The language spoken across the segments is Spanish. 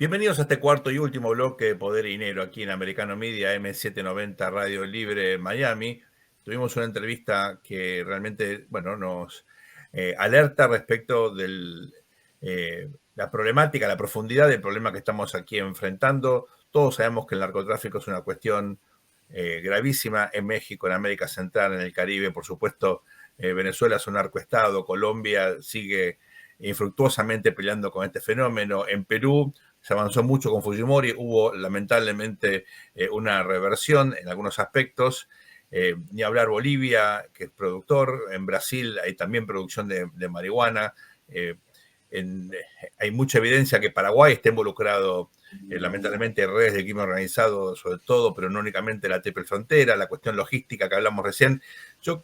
Bienvenidos a este cuarto y último bloque de Poder y Dinero aquí en Americano Media M790 Radio Libre Miami. Tuvimos una entrevista que realmente, bueno, nos alerta respecto de la problemática, la profundidad del problema que estamos aquí enfrentando. Todos sabemos que el narcotráfico es una cuestión gravísima en México, en América Central, en el Caribe. Por supuesto, Venezuela es un narcoestado, Colombia sigue infructuosamente peleando con este fenómeno. En Perú se avanzó mucho con Fujimori, hubo lamentablemente una reversión en algunos aspectos. Ni hablar Bolivia, que es productor, en Brasil hay también producción de marihuana. Hay mucha evidencia que Paraguay está involucrado lamentablemente en redes de crimen organizado sobre todo, pero no únicamente la triple frontera, la cuestión logística que hablamos recién. Yo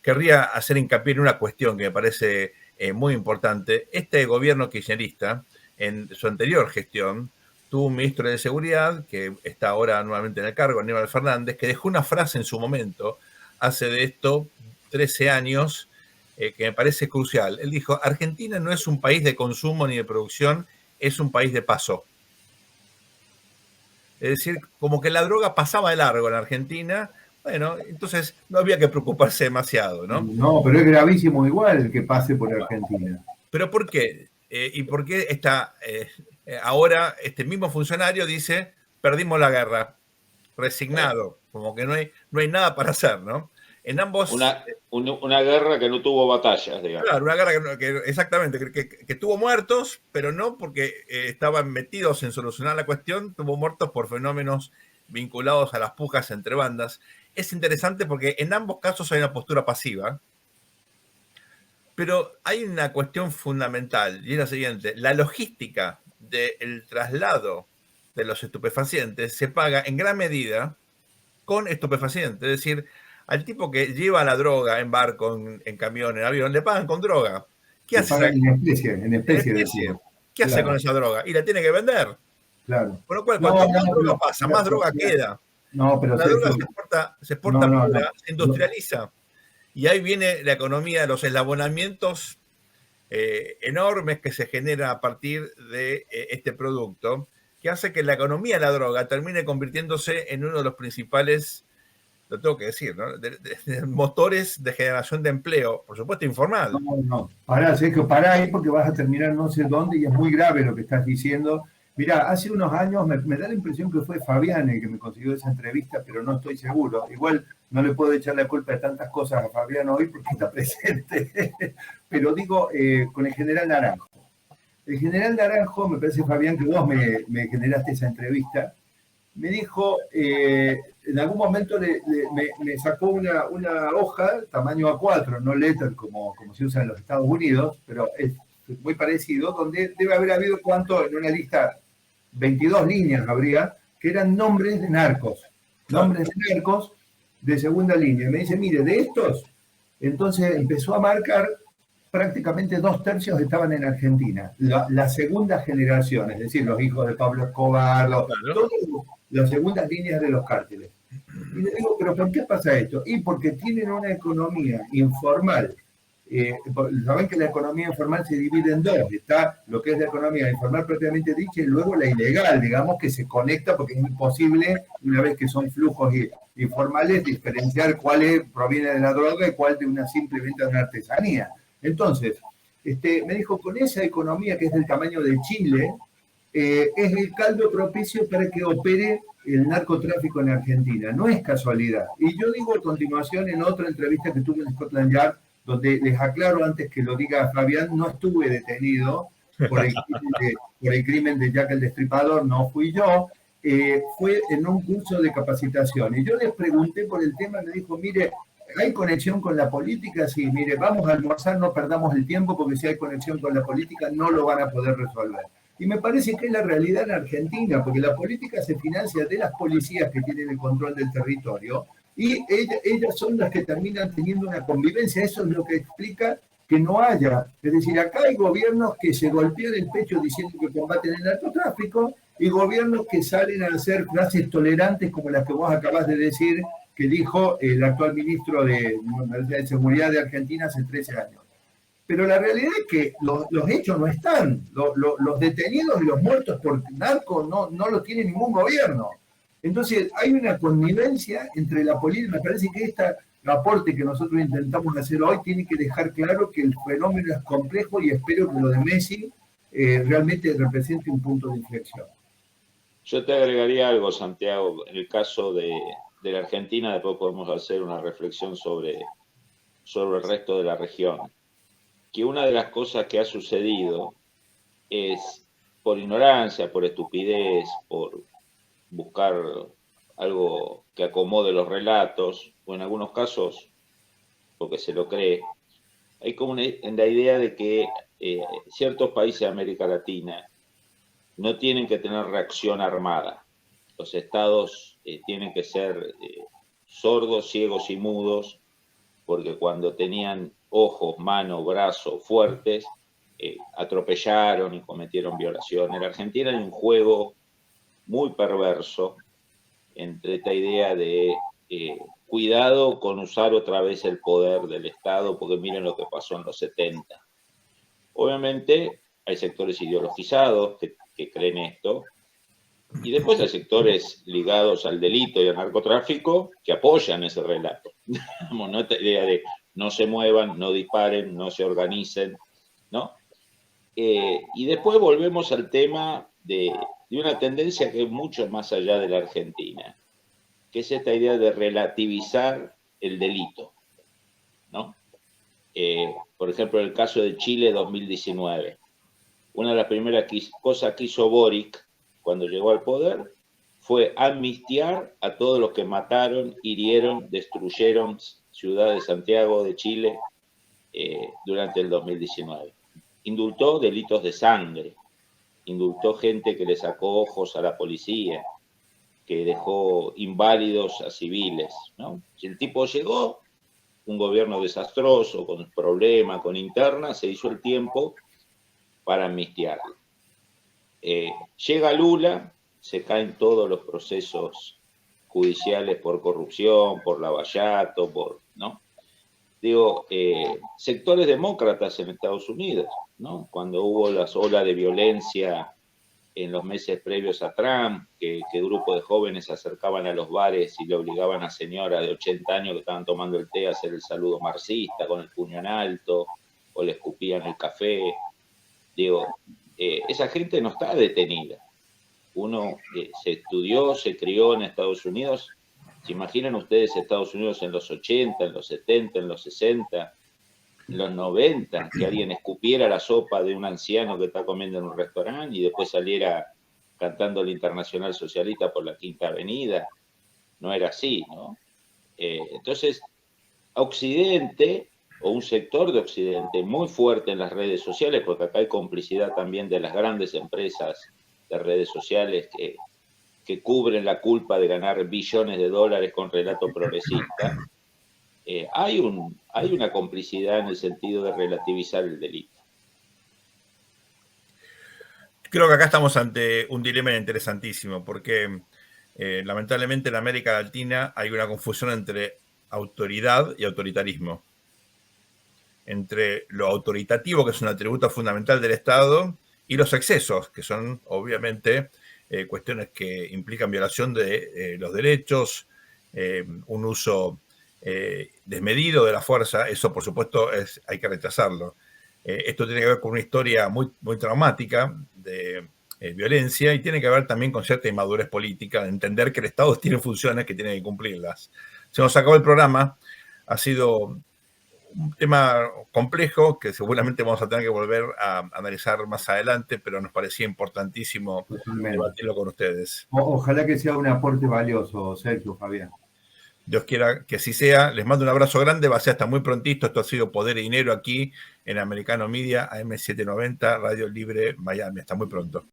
querría hacer hincapié en una cuestión que me parece muy importante. Este gobierno kirchnerista, en su anterior gestión, tuvo un ministro de Seguridad, que está ahora nuevamente en el cargo, Aníbal Fernández, que dejó una frase en su momento, hace de esto 13 años, que me parece crucial. Él dijo, Argentina no es un país de consumo ni de producción, es un país de paso. Es decir, como que la droga pasaba de largo en Argentina, bueno, entonces no había que preocuparse demasiado, ¿no? No, pero es gravísimo igual que pase por Argentina. ¿Pero por qué? ¿Y por qué ahora este mismo funcionario dice, perdimos la guerra, resignado, como que no hay nada para hacer, ¿no? En ambos... Una guerra que no tuvo batallas, digamos. Claro, una guerra exactamente, que tuvo muertos, pero no porque estaban metidos en solucionar la cuestión, tuvo muertos por fenómenos vinculados a las pujas entre bandas. Es interesante porque en ambos casos hay una postura pasiva, pero hay una cuestión fundamental, y es la siguiente: la logística del traslado de los estupefacientes se paga en gran medida con estupefacientes, es decir, al tipo que lleva la droga en barco, en camión, en avión, le pagan con droga. ¿Qué hace? En especie de puro. ¿Qué hace con esa droga? Y la tiene que vender. Claro. Con lo cual, cuanto más droga pasa, más droga queda. No, pero la droga se exporta pura, se industrializa. Y ahí viene la economía de los eslabonamientos enormes que se generan a partir de este producto, que hace que la economía de la droga termine convirtiéndose en uno de los principales, lo tengo que decir, ¿no? de motores de generación de empleo, por supuesto informal. No, pará, Sergio, pará ahí porque vas a terminar no sé dónde y es muy grave lo que estás diciendo. Mirá, hace unos años me da la impresión que fue Fabián el que me consiguió esa entrevista, pero no estoy seguro. Igual no le puedo echar la culpa de tantas cosas a Fabián hoy porque está presente. Pero digo, con el general Naranjo. El general Naranjo, me parece, Fabián, que vos me generaste esa entrevista, me dijo, en algún momento me sacó una hoja, tamaño A4, no letter como se usa en los Estados Unidos, pero es muy parecido, donde debe haber habido en una lista, 22 líneas habría, que eran nombres de narcos, nombres de narcos de segunda línea. Y me dice, mire, de estos, entonces empezó a marcar, prácticamente 2/3 estaban en Argentina, la segunda generación, es decir, los hijos de Pablo Escobar, todas las segundas líneas de los cárteles. Y le digo, ¿pero por qué pasa esto? Y porque tienen una economía informal. Saben que la economía informal se divide en dos. Está lo que es la economía informal propiamente dicha y luego la ilegal, digamos, que se conecta porque es imposible, una vez que son flujos informales, diferenciar cuál proviene de la droga y cuál de una simple venta de una artesanía. Entonces, me dijo, con esa economía que es del tamaño de Chile, es el caldo propicio para que opere el narcotráfico en Argentina. No es casualidad. Y yo digo a continuación, en otra entrevista que tuve en Scotland Yard, donde les aclaro antes que lo diga Fabián, no estuve detenido por el crimen de Jack el Destripador, no fui yo, fue en un curso de capacitación. Y yo les pregunté por el tema, me dijo, mire, ¿hay conexión con la política? Sí, mire, vamos a almorzar, no perdamos el tiempo, porque si hay conexión con la política no lo van a poder resolver. Y me parece que es la realidad en Argentina, porque la política se financia de las policías que tienen el control del territorio, y ellas son las que terminan teniendo una convivencia. Eso es lo que explica que no haya. Es decir, acá hay gobiernos que se golpean el pecho diciendo que combaten el narcotráfico, y gobiernos que salen a hacer frases tolerantes como las que vos acabás de decir, que dijo el actual ministro de Seguridad de Argentina hace 13 años. pero la realidad es que los hechos no están. Los detenidos y los muertos por narco no lo tiene ningún gobierno. Entonces, hay una connivencia entre la política. Me parece que este aporte que nosotros intentamos hacer hoy tiene que dejar claro que el fenómeno es complejo y espero que lo de Messi realmente represente un punto de inflexión. Yo te agregaría algo, Santiago. En el caso de la Argentina, después podemos hacer una reflexión sobre el resto de la región. Que una de las cosas que ha sucedido es, por ignorancia, por estupidez, por buscar algo que acomode los relatos, o en algunos casos, porque se lo cree, hay como en la idea de que ciertos países de América Latina no tienen que tener reacción armada. Los estados tienen que ser sordos, ciegos y mudos, porque cuando tenían ojos, manos, brazos fuertes, atropellaron y cometieron violaciones. En la Argentina hay un juego muy perverso entre esta idea de cuidado con usar otra vez el poder del Estado, porque miren lo que pasó en los 70. Obviamente hay sectores ideologizados que creen esto, y después hay sectores ligados al delito y al narcotráfico que apoyan ese relato. ¿No? Esta idea de no se muevan, no disparen, no se organicen, ¿no? Y después volvemos al tema de una tendencia que es mucho más allá de la Argentina, que es esta idea de relativizar el delito, ¿no? Por ejemplo, en el caso de Chile 2019, una de las primeras cosas que hizo Boric cuando llegó al poder fue amnistiar a todos los que mataron, hirieron, destruyeron Ciudad de Santiago de Chile durante el 2019. Indultó delitos de sangre, indultó gente que le sacó ojos a la policía, que dejó inválidos a civiles, ¿no? Si el tipo llegó, un gobierno desastroso, con problemas, con internas, se hizo el tiempo para amnistiarlo. Llega Lula, se caen todos los procesos judiciales por corrupción, por lavallato, ¿no? Digo, sectores demócratas en Estados Unidos, ¿no? Cuando hubo las olas de violencia en los meses previos a Trump, que grupos de jóvenes se acercaban a los bares y le obligaban a señoras de 80 años que estaban tomando el té a hacer el saludo marxista con el puño en alto, o le escupían el café. Digo, esa gente no está detenida. Uno se estudió, se crió en Estados Unidos. ¿Se imaginan ustedes Estados Unidos en los 80, en los 70, en los 60, en los 90, que alguien escupiera la sopa de un anciano que está comiendo en un restaurante y después saliera cantando el Internacional Socialista por la Quinta Avenida? No era así, ¿no? Entonces, Occidente, o un sector de Occidente muy fuerte en las redes sociales, porque acá hay complicidad también de las grandes empresas de redes sociales que cubren la culpa de ganar billones de dólares con relato progresista. Hay una complicidad en el sentido de relativizar el delito. Creo que acá estamos ante un dilema interesantísimo, porque lamentablemente en América Latina hay una confusión entre autoridad y autoritarismo. Entre lo autoritativo, que es un atributo fundamental del Estado, y los excesos, que son obviamente cuestiones que implican violación de los derechos, un uso desmedido de la fuerza. Eso, por supuesto, hay que rechazarlo. Esto tiene que ver con una historia muy, muy traumática de violencia, y tiene que ver también con cierta inmadurez política, de entender que el Estado tiene funciones que tiene que cumplirlas. Se nos acabó el programa. Ha sido un tema complejo que seguramente vamos a tener que volver a analizar más adelante, pero nos parecía importantísimo debatirlo con ustedes. Ojalá que sea un aporte valioso, Sergio, Fabián. Dios quiera que así sea. Les mando un abrazo grande. Va a ser hasta muy prontito. Esto ha sido Poder y Dinero aquí en Americano Media, AM790, Radio Libre Miami. Hasta muy pronto.